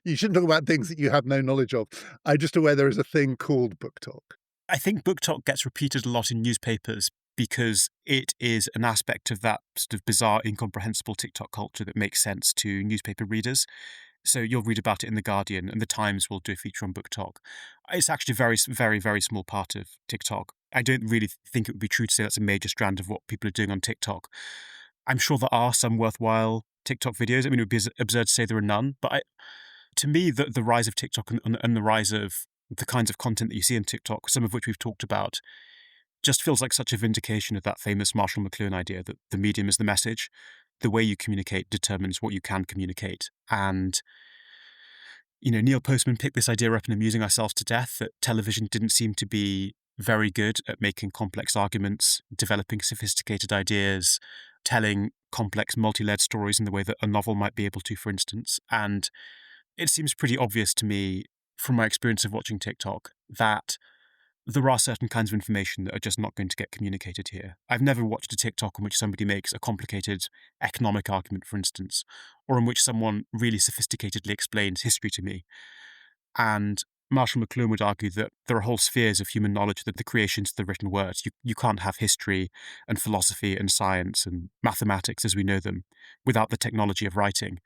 You shouldn't talk about things that you have no knowledge of. I'm just aware there is a thing called book talk. I think book talk gets repeated a lot in newspapers because it is an aspect of that sort of bizarre, incomprehensible TikTok culture that makes sense to newspaper readers. So you'll read about it in The Guardian, and The Times will do a feature on book talk. It's actually a very, very, very small part of TikTok. I don't really think it would be true to say that's a major strand of what people are doing on TikTok. I'm sure there are some worthwhile TikTok videos. I mean, it would be absurd to say there are none, but to me, the rise of TikTok and the rise of the kinds of content that you see in TikTok, some of which we've talked about, just feels like such a vindication of that famous Marshall McLuhan idea that the medium is the message. The way you communicate determines what you can communicate. And, Neil Postman picked this idea up and amusing ourselves to death that television didn't seem to be very good at making complex arguments, developing sophisticated ideas, telling complex multi-layered stories in the way that a novel might be able to, for instance. And it seems pretty obvious to me from my experience of watching TikTok that there are certain kinds of information that are just not going to get communicated here. I've never watched a TikTok in which somebody makes a complicated economic argument, for instance, or in which someone really sophisticatedly explains history to me. And Marshall McLuhan would argue that there are whole spheres of human knowledge that the creations of the written word. You can't have history and philosophy and science and mathematics as we know them without the technology of writing.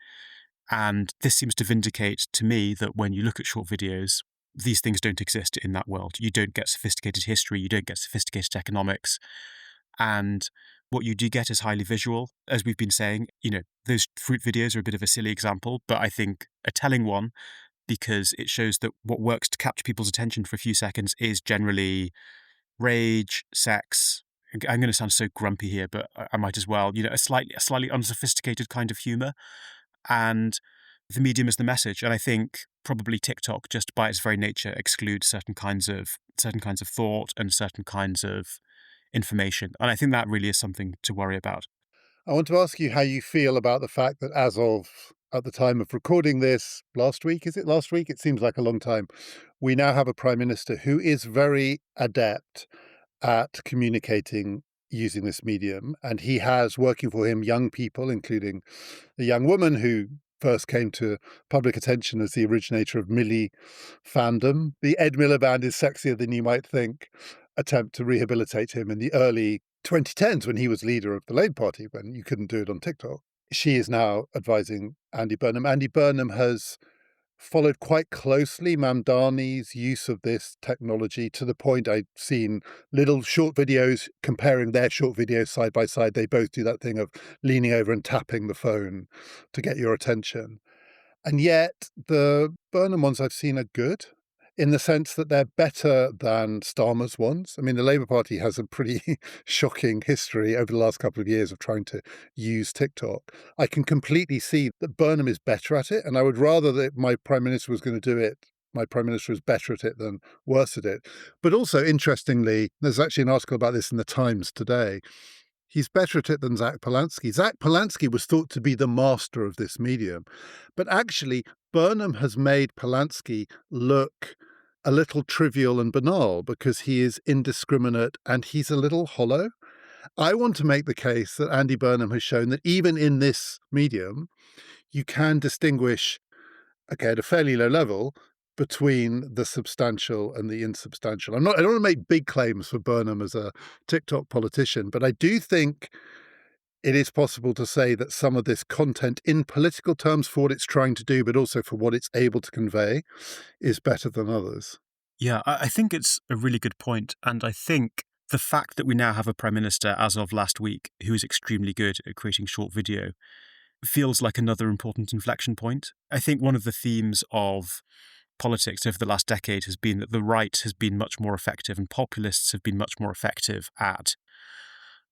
And this seems to vindicate to me that when you look at short videos, these things don't exist in that world. You don't get sophisticated history, you don't get sophisticated economics. And what you do get is highly visual. As we've been saying, those fruit videos are a bit of a silly example, but I think a telling one because it shows that what works to capture people's attention for a few seconds is generally rage, sex. I'm going to sound so grumpy here, but I might as well. A slightly unsophisticated kind of humor, and the medium is the message. And I think probably TikTok, just by its very nature, excludes certain kinds of thought and certain kinds of information. And I think that really is something to worry about. I want to ask you how you feel about the fact that as of at the time of recording this last week, is it last week? It seems like a long time. We now have a prime minister who is very adept at communicating using this medium. And he has working for him young people, including a young woman who first came to public attention as the originator of Millie fandom. The Ed Miliband is sexier than you might think attempt to rehabilitate him in the early 2010s when he was leader of the Labour Party, when you couldn't do it on TikTok. She is now advising Andy Burnham. Andy Burnham has followed quite closely Mamdani's use of this technology to the point I've seen little short videos comparing their short videos side by side. They both do that thing of leaning over and tapping the phone to get your attention. And yet the Burnham ones I've seen are good in the sense that they're better than Starmer's ones. I mean, the Labour Party has a pretty shocking history over the last couple of years of trying to use TikTok. I can completely see that Burnham is better at it, and I would rather that my Prime Minister was going to do it. My Prime Minister is better at it than worse at it. But also, interestingly, there's actually an article about this in the Times today. He's better at it than Zach Polanski. Zach Polanski was thought to be the master of this medium, but actually, Burnham has made Polanski look a little trivial and banal because he is indiscriminate and he's a little hollow. I want to make the case that Andy Burnham has shown that even in this medium, you can distinguish, okay, at a fairly low level, between the substantial and the insubstantial. I don't want to make big claims for Burnham as a TikTok politician, but I do think it is possible to say that some of this content, in political terms, for what it's trying to do, but also for what it's able to convey, is better than others. Yeah, I think it's a really good point. And I think the fact that we now have a prime minister as of last week who is extremely good at creating short video feels like another important inflection point. I think one of the themes of politics over the last decade has been that the right has been much more effective and populists have been much more effective at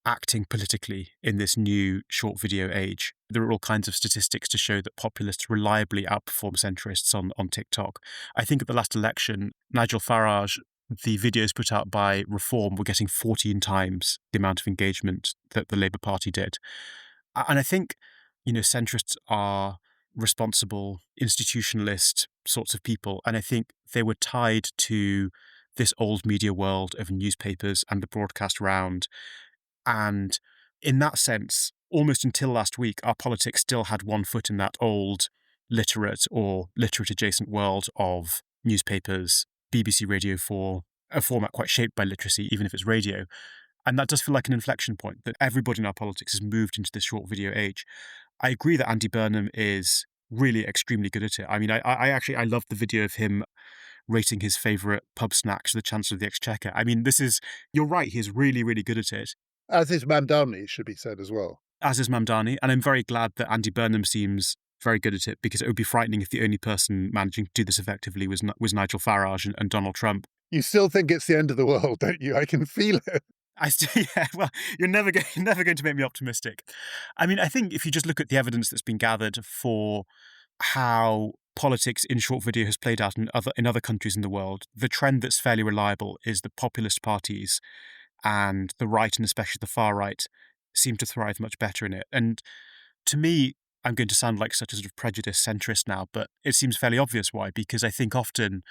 acting politically in this new short video age. There are all kinds of statistics to show that populists reliably outperform centrists on TikTok. I think at the last election, Nigel Farage, the videos put out by Reform were getting 14 times the amount of engagement that the Labour Party did. And I think, centrists are responsible, institutionalist sorts of people. And I think they were tied to this old media world of newspapers and the broadcast round. And in that sense, almost until last week, our politics still had one foot in that old literate or literate adjacent world of newspapers, BBC Radio 4, a format quite shaped by literacy, even if it's radio. And that does feel like an inflection point, that everybody in our politics has moved into this short video age. I agree that Andy Burnham is really extremely good at it. I mean, I loved the video of him rating his favourite pub snacks, the Chancellor of the Exchequer. I mean, you're right, he's really, really good at it, As is Mamdani, should be said as well. as is Mamdani. And I'm very glad that Andy Burnham seems very good at it, because it would be frightening if the only person managing to do this effectively was Nigel Farage and Donald Trump. You still think it's the end of the world, don't you? I can feel it. Yeah, well, you're never going to make me optimistic. I mean, I think if you just look at the evidence that's been gathered for how politics in short video has played out in other countries in the world, the trend that's fairly reliable is that populist parties and the right, and especially the far right, seem to thrive much better in it. And to me, I'm going to sound like such a sort of prejudiced centrist now, but it seems fairly obvious why, because I think often,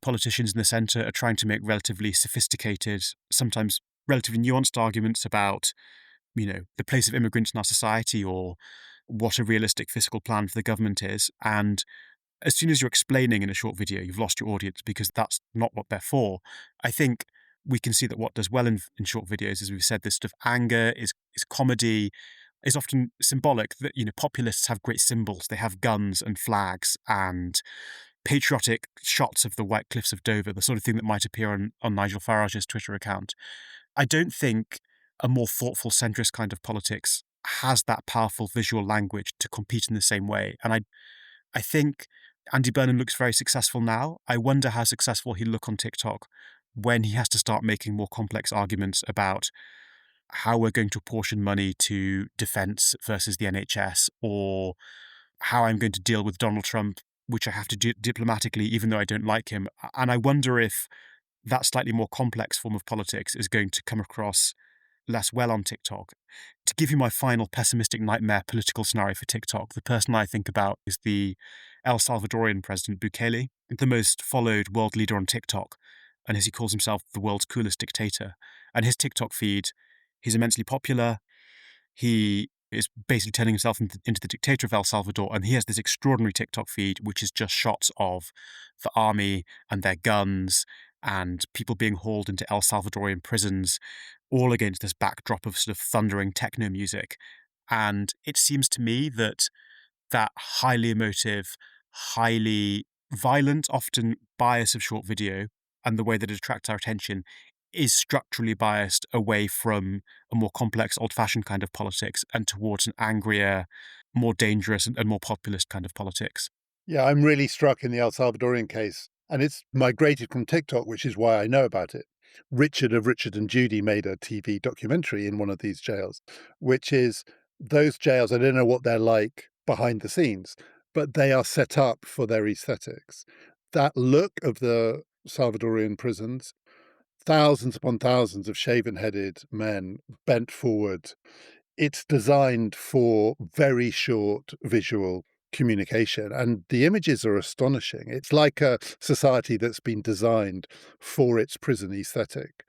politicians in the centre are trying to make relatively sophisticated, sometimes relatively nuanced arguments about, the place of immigrants in our society or what a realistic fiscal plan for the government is. And as soon as you're explaining in a short video, you've lost your audience, because that's not what they're for. I think we can see that what does well in short videos, as we've said, this sort of anger is comedy, is often symbolic. That, populists have great symbols. They have guns and flags and patriotic shots of the White Cliffs of Dover, the sort of thing that might appear on Nigel Farage's Twitter account. I don't think a more thoughtful centrist kind of politics has that powerful visual language to compete in the same way. And I think Andy Burnham looks very successful now. I wonder how successful he'll look on TikTok when he has to start making more complex arguments about how we're going to apportion money to defence versus the NHS, or how I'm going to deal with Donald Trump, which I have to do diplomatically, even though I don't like him. And I wonder if that slightly more complex form of politics is going to come across less well on TikTok. To give you my final pessimistic nightmare political scenario for TikTok, the person I think about is the El Salvadorian president Bukele, the most followed world leader on TikTok, and as he calls himself, the world's coolest dictator. And his TikTok feed, he's immensely popular. He is basically turning himself into the dictator of El Salvador, and he has this extraordinary TikTok feed, which is just shots of the army and their guns and people being hauled into El Salvadorian prisons, all against this backdrop of sort of thundering techno music. And it seems to me that highly emotive, highly violent, often bias of short video, and the way that it attracts our attention is structurally biased away from a more complex, old-fashioned kind of politics and towards an angrier, more dangerous and more populist kind of politics. Yeah, I'm really struck in the El Salvadorian case, and it's migrated from TikTok, which is why I know about it. Richard of Richard and Judy made a TV documentary in one of these jails, which is those jails, I don't know what they're like behind the scenes, but they are set up for their aesthetics. That look of the Salvadorian prisons, thousands upon thousands of shaven-headed men bent forward. It's designed for very short visual communication, and the images are astonishing. It's like a society that's been designed for its prison aesthetic.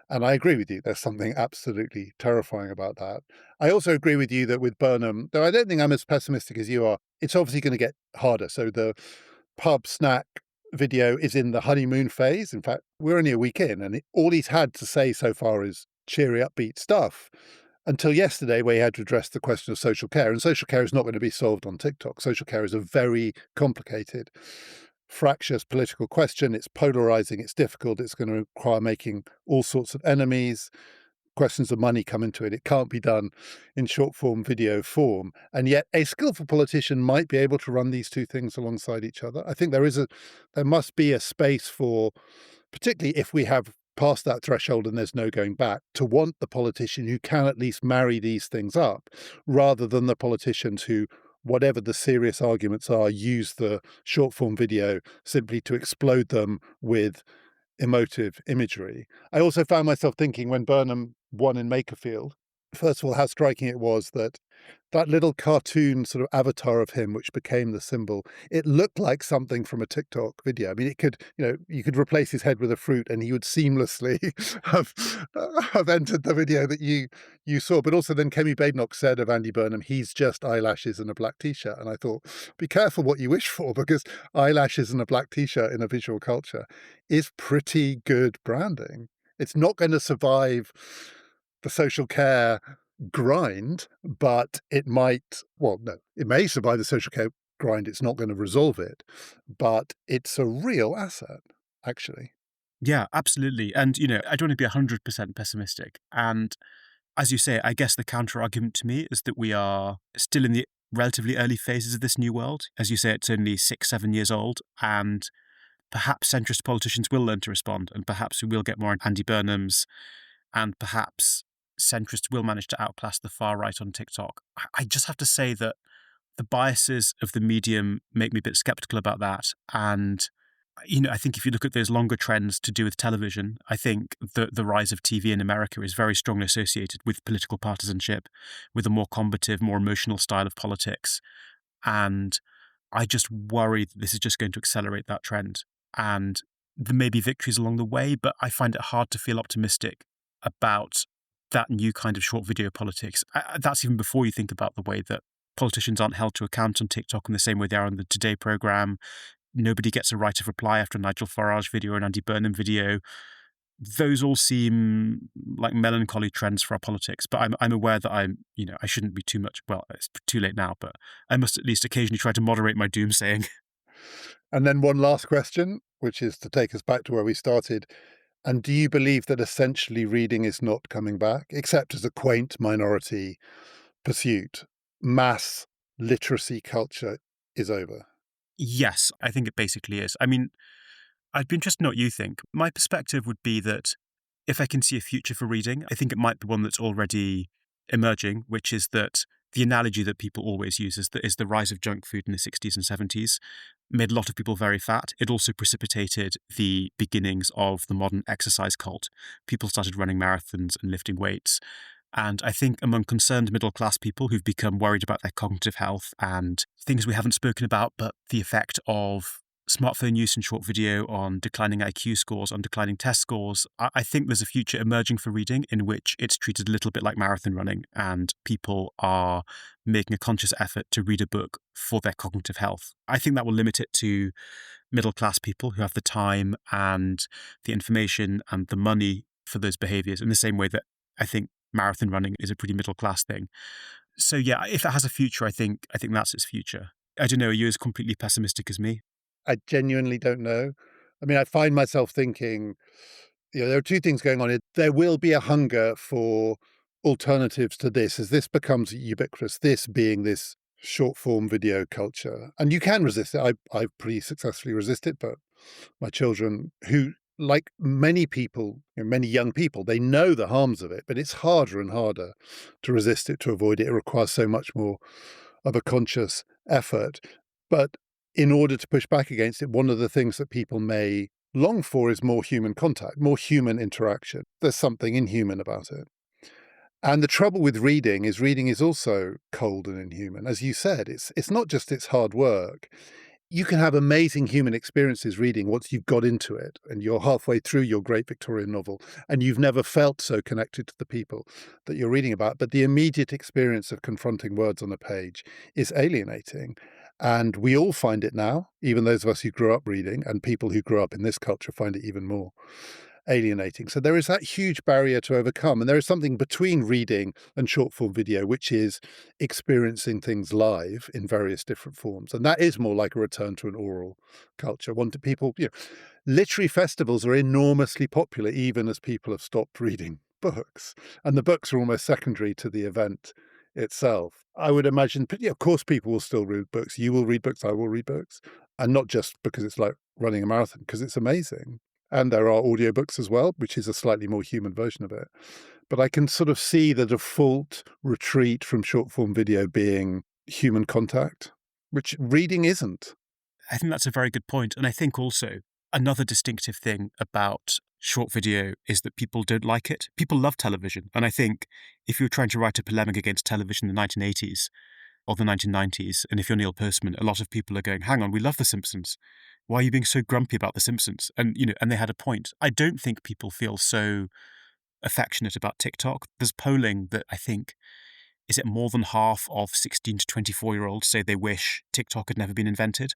And I agree with you. There's something absolutely terrifying about that. I also agree with you that with Burnham, though I don't think I'm as pessimistic as you are, it's obviously going to get harder. So the pub snack video is in the honeymoon phase. In fact, we're only a week in, and all he's had to say so far is cheery, upbeat stuff until yesterday, where he had to address the question of social care. And social care is not going to be solved on TikTok. Social care is a very complicated, fractious political question. It's polarizing, it's difficult, it's going to require making all sorts of enemies. Questions of money come into it. It can't be done in short form video form. And yet a skillful politician might be able to run these two things alongside each other. I think there must be a space for, particularly if we have passed that threshold and there's no going back, to want the politician who can at least marry these things up, rather than the politicians who, whatever the serious arguments are, use the short form video simply to explode them with emotive imagery. I also found myself thinking when Burnham won in Makerfield, first of all, how striking it was that that little cartoon sort of avatar of him, which became the symbol, it looked like something from a TikTok video. I mean, it could, you could replace his head with a fruit and he would seamlessly have have entered the video that you saw. But also then Kemi Badenoch said of Andy Burnham, he's just eyelashes and a black t-shirt. And I thought, be careful what you wish for, because eyelashes and a black t-shirt in a visual culture is pretty good branding. It's not going to survive the social care grind, but it might, well, no, it may survive the social care grind. It's not going to resolve it, but it's a real asset, actually. Yeah, absolutely. And, I don't want to be 100% pessimistic. And as you say, I guess the counter argument to me is that we are still in the relatively early phases of this new world. As you say, it's only 6, 7 years old, and perhaps centrist politicians will learn to respond, and perhaps we will get more Andy Burnhams, and perhaps centrists will manage to outclass the far right on TikTok. I just have to say that the biases of the medium make me a bit skeptical about that. And, I think if you look at those longer trends to do with television, I think the rise of TV in America is very strongly associated with political partisanship, with a more combative, more emotional style of politics. And I just worry that this is just going to accelerate that trend. And there may be victories along the way, but I find it hard to feel optimistic about that new kind of short video politics. That's even before you think about the way that politicians aren't held to account on TikTok in the same way they are on the Today programme. Nobody gets a right of reply after a Nigel Farage video or an Andy Burnham video. Those all seem like melancholy trends for our politics, but I'm aware that I shouldn't be too much, well, it's too late now, but I must at least occasionally try to moderate my doomsaying. And then one last question, which is to take us back to where we started. And do you believe that essentially reading is not coming back, except as a quaint minority pursuit? Mass literacy culture is over. Yes, I think it basically is. I mean, I'd be interested in what you think. My perspective would be that if I can see a future for reading, I think it might be one that's already emerging, which is that the analogy that people always use is the rise of junk food in the 60s and 70s made a lot of people very fat. It also precipitated the beginnings of the modern exercise cult. People started running marathons and lifting weights. And I think among concerned middle-class people who've become worried about their cognitive health and things we haven't spoken about, but the effect of smartphone use and short video on declining IQ scores, on declining test scores, I think there's a future emerging for reading in which it's treated a little bit like marathon running, and people are making a conscious effort to read a book for their cognitive health. I think that will limit it to middle-class people who have the time and the information and the money for those behaviors, in the same way that I think marathon running is a pretty middle-class thing. So yeah, if it has a future, I think that's its future. I don't know, are you as completely pessimistic as me? I genuinely don't know. I mean, I find myself thinking, there are two things going on. There will be a hunger for alternatives to this as this becomes ubiquitous, this being this short form video culture. And you can resist it. I've pretty successfully resisted, but my children, who, like many people, many young people, they know the harms of it, but it's harder and harder to resist it, to avoid it. It requires so much more of a conscious effort. But in order to push back against it, one of the things that people may long for is more human contact, more human interaction. There's something inhuman about it. And the trouble with reading is also cold and inhuman. As you said, it's not just it's hard work. You can have amazing human experiences reading once you've got into it and you're halfway through your great Victorian novel and you've never felt so connected to the people that you're reading about. But the immediate experience of confronting words on a page is alienating. And we all find it now, even those of us who grew up reading, and people who grew up in this culture find it even more alienating. So there is that huge barrier to overcome. And there is something between reading and short form video, which is experiencing things live in various different forms. And that is more like a return to an oral culture. One to people, literary festivals are enormously popular, even as people have stopped reading books. And the books are almost secondary to the event itself. I would imagine, but of course, people will still read books. You will read books, I will read books. And not just because it's like running a marathon, because it's amazing. And there are audiobooks as well, which is a slightly more human version of it. But I can sort of see the default retreat from short form video being human contact, which reading isn't. I think that's a very good point. And I think also another distinctive thing about short video is that people don't like it. People love television. And I think if you're trying to write a polemic against television in the 1980s or the 1990s, and if you're Neil Postman, a lot of people are going, hang on, we love The Simpsons. Why are you being so grumpy about The Simpsons? And, and they had a point. I don't think people feel so affectionate about TikTok. There's polling that I think, is it more than half of 16 to 24-year-olds say they wish TikTok had never been invented?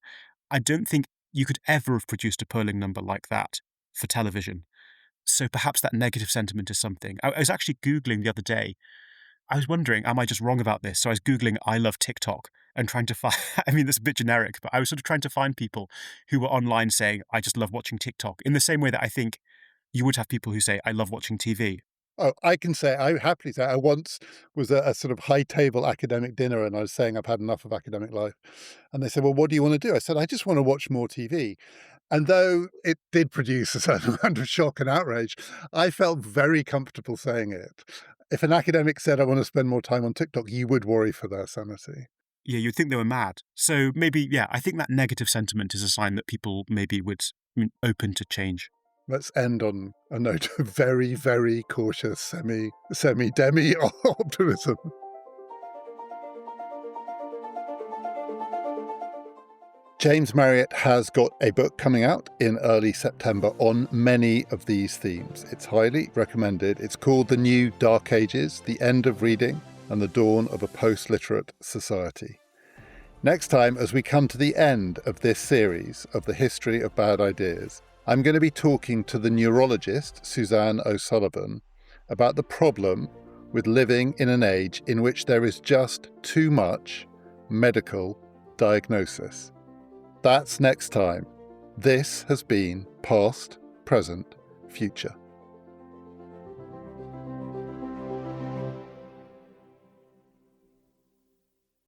I don't think you could ever have produced a polling number like that for television. So perhaps that negative sentiment is something. I was actually Googling the other day. I was wondering, am I just wrong about this? So I was Googling, I love TikTok, and trying to find, I mean, that's a bit generic, but I was sort of trying to find people who were online saying, I just love watching TikTok, in the same way that I think you would have people who say, I love watching TV. Oh, I happily say I once was at a sort of high table academic dinner and I was saying I've had enough of academic life. And they said, well, what do you want to do? I said, I just want to watch more TV. And though it did produce a certain amount of shock and outrage, I felt very comfortable saying it. If an academic said, I want to spend more time on TikTok, you would worry for their sanity. Yeah, you'd think they were mad. So maybe, yeah, I think that negative sentiment is a sign that people maybe would open to change. Let's end on a note of very, very cautious semi-demi optimism. James Marriott has got a book coming out in early September on many of these themes. It's highly recommended. It's called The New Dark Ages, The End of Reading and the Dawn of a Post-Literate Society. Next time, as we come to the end of this series of the history of bad ideas, I'm going to be talking to the neurologist, Suzanne O'Sullivan, about the problem with living in an age in which there is just too much medical diagnosis. That's next time. This has been Past, Present, Future.